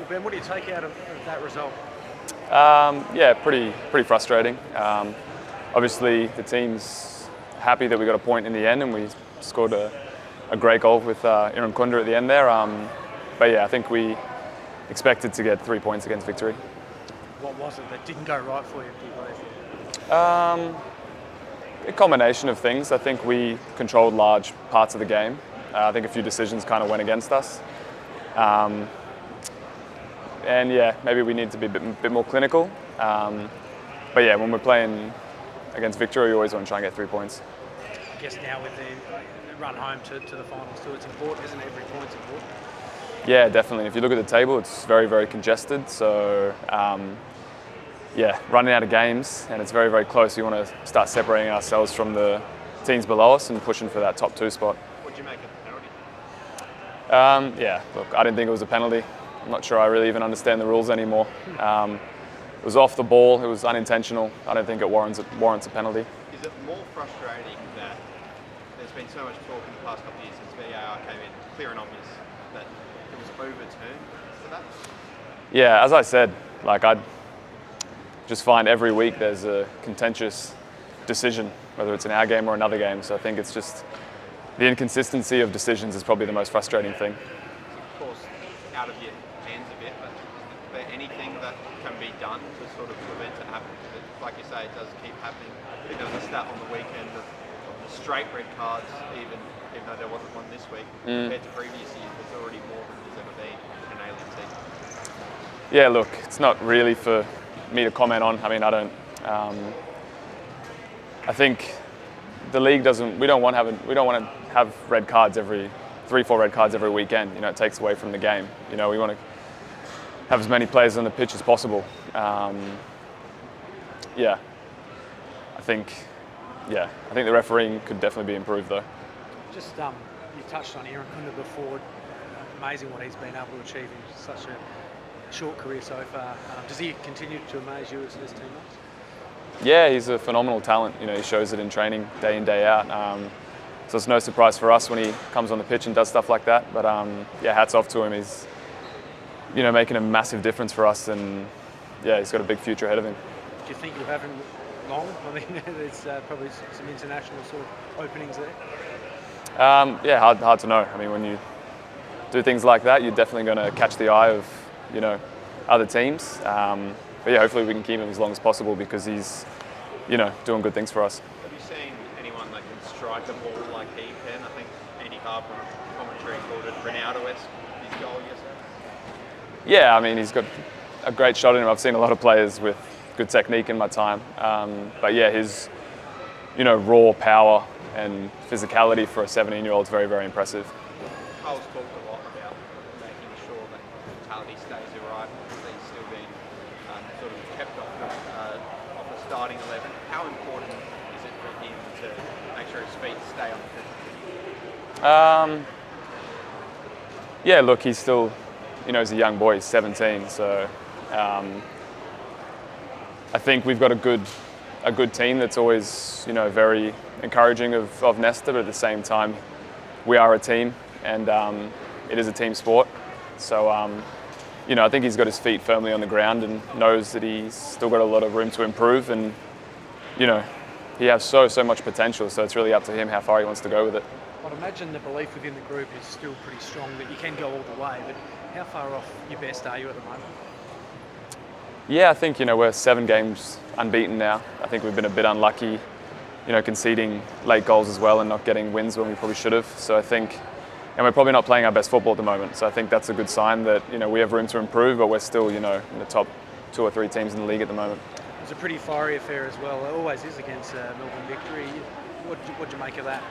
Ben, what do you take out of that result? Yeah, pretty frustrating. Obviously, the team's happy that we got a point in the end, and we scored a great goal with Iran Kunda at the end there. But yeah, I think we expected to get 3 points against Victory. What was it that didn't go right for you, do you believe? A combination of things. I think we controlled large parts of the game. I think a few decisions kind of went against us. And yeah, maybe we need to be a bit more clinical. But yeah, when we're playing against Victory, we always want to try and get 3 points. I guess now with the run home to the finals too, it's important, isn't it? Every point's important. Yeah, definitely. If you look at the table, it's very congested. So yeah, running out of games, and it's very close. We want to start separating ourselves from the teams below us and pushing for that top 2 spot. What did you make of the penalty? Yeah, look, I didn't think it was a penalty. I'm not sure I really even understand the rules anymore. It was off the ball. It was unintentional. I don't think it warrants a penalty. Is it more frustrating that there's been so much talk in the past couple of years since VAR came in, clear and obvious, that it was overturned for that? Yeah, as I said, like I just find every week there's a contentious decision, whether it's in our game or another game. So I think it's just the inconsistency of decisions is probably the most frustrating thing. Of course, out of your hands a bit, but is there anything that can be done to sort of prevent it happening? Like you say, it does keep happening. I think there was a stat on the weekend of straight red cards, even though there wasn't one this week, compared to previous years. There's already more than there's ever been in an alien team. Yeah, look, it's not really for me to comment on. I mean, I don't. I think the league doesn't. We don't want to have red cards every 3-4 red cards every weekend. You know, it takes away from the game. You know, we want to have as many players on the pitch as possible. Yeah, I think the refereeing could definitely be improved though. Just you touched on Iran Kunda before. Amazing what he's been able to achieve in such a short career so far. Does he continue to amaze you as teammates? Yeah, he's a phenomenal talent. You know, he shows it in training day in, day out. So it's no surprise for us when he comes on the pitch and does stuff like that. But yeah, hats off to him. He's, you know, making a massive difference for us, and yeah, he's got a big future ahead of him. Do you think you'll have him long? I mean, there's probably some international sort of openings there. Yeah, hard to know. I mean, when you do things like that, you're definitely going to catch the eye of, you know, other teams. But yeah, hopefully we can keep him as long as possible because he's, you know, doing good things for us. Have you seen anyone that can strike a ball like he can? I think Andy Harper on commentary called it Ronaldo-esque, his goal yesterday. Yeah, I mean, he's got a great shot in him. I've seen a lot of players with good technique in my time. But yeah, his, you know, raw power and physicality for a 17-year-old is very impressive. Cole's talked a lot about making sure that mentality stays right, he's still being sort of kept off the starting 11. How important is it for him to make sure his feet stay on the pitch? Yeah, look, he's still, you know, he's a young boy, he's 17, so I think we've got a good team that's always, you know, very encouraging of Nesta, but at the same time, we are a team, and it is a team sport. So, you know, I think he's got his feet firmly on the ground and knows that he's still got a lot of room to improve, and, you know, he has so much potential, so it's really up to him how far he wants to go with it. I'd imagine the belief within the group is still pretty strong that you can go all the way, but how far off your best are you at the moment? Yeah, I think, you know, we're 7 games unbeaten now. I think we've been a bit unlucky, you know, conceding late goals as well and not getting wins when we probably should have. So I think, and we're probably not playing our best football at the moment. So I think that's a good sign that, you know, we have room to improve, but we're still, you know, in the top 2 or 3 teams in the league at the moment. It was a pretty fiery affair as well. It always is against Melbourne Victory. What'd you make of that?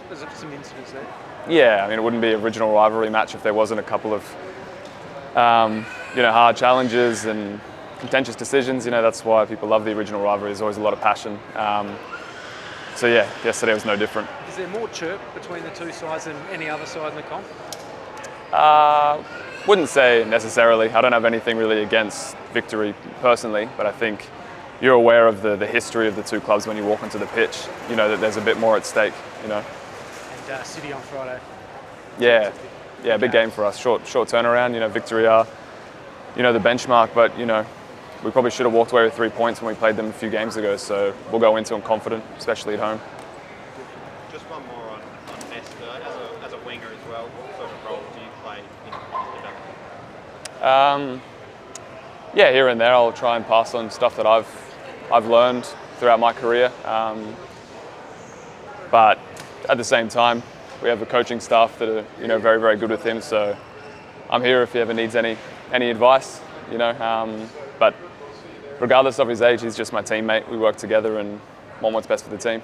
There's some incidents there. Yeah, I mean, it wouldn't be an original rivalry match if there wasn't a couple of, you know, hard challenges and contentious decisions. You know, that's why people love the original rivalry. There's always a lot of passion. So yeah, yesterday was no different. Is there more chirp between the two sides than any other side in the comp? Wouldn't say necessarily. I don't have anything really against Victory personally, but I think you're aware of the history of the two clubs when you walk onto the pitch. You know that there's a bit more at stake, you know. And City on Friday. Yeah, Yeah, big game for us. Short turnaround. You know, victory are, you know, the benchmark. But you know, we probably should have walked away with 3 points when we played them a few games ago. So we'll go into them confident, especially at home. Just one more on Nesta. As a winger as well, what sort of role do you play in development? Yeah, here and there, I'll try and pass on stuff that I've learned throughout my career. But at the same time, we have the coaching staff that are, you know, very, very good with him. So I'm here if he ever needs any advice, you know. But regardless of his age, he's just my teammate. We work together and want what's best for the team.